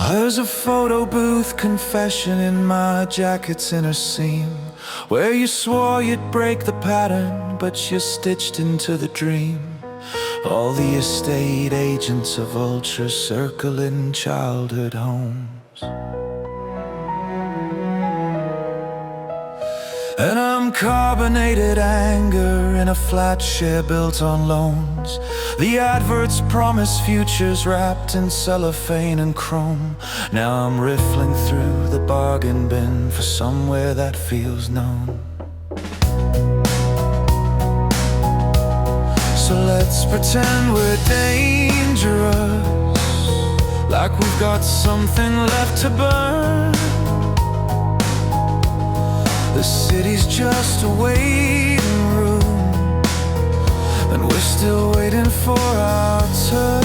There's a photo booth confession in my jacket's inner seam, where you swore you'd break the pattern, but you're stitched into the dream. All the estate agents of ultra circling childhood homes. And I'm carbonated anger in a flat share built on loans. The adverts promise futures wrapped in cellophane and chrome. Now I'm riffling through the bargain bin for somewhere that feels known. So let's pretend we're dangerous, like we've got something left to burn. The city's just a waiting room, and we're still waiting for our turn.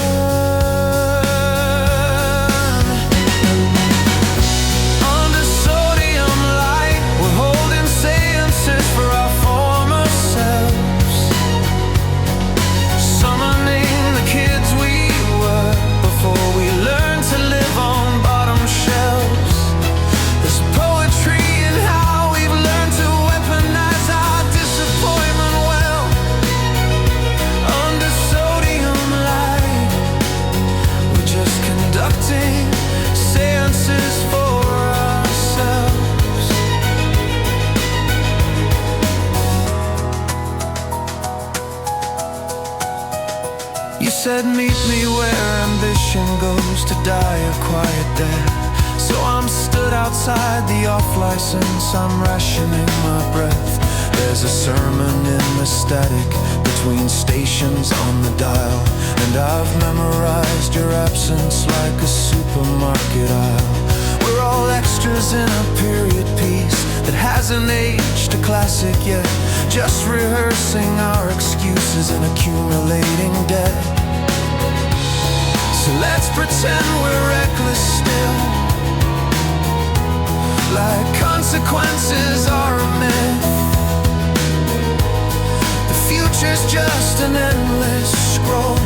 Under sodium light, we're holding seances for our former selves, summoning the kids we were before we learned to live on bottom shelves. There's poetry in how seances for ourselves. You said meet me where ambition goes to die a quiet death. So I'm stood outside the off-license, I'm rationing my breath. There's a sermon in the static between stations on the dial, and I've memorized your absence like a supermarket aisle. We're all extras in a period piece that hasn't aged a classic yet, just rehearsing our excuses and accumulating debt. So let's pretend we're reckless still, like consequences are a myth. The future's just an endless scroll.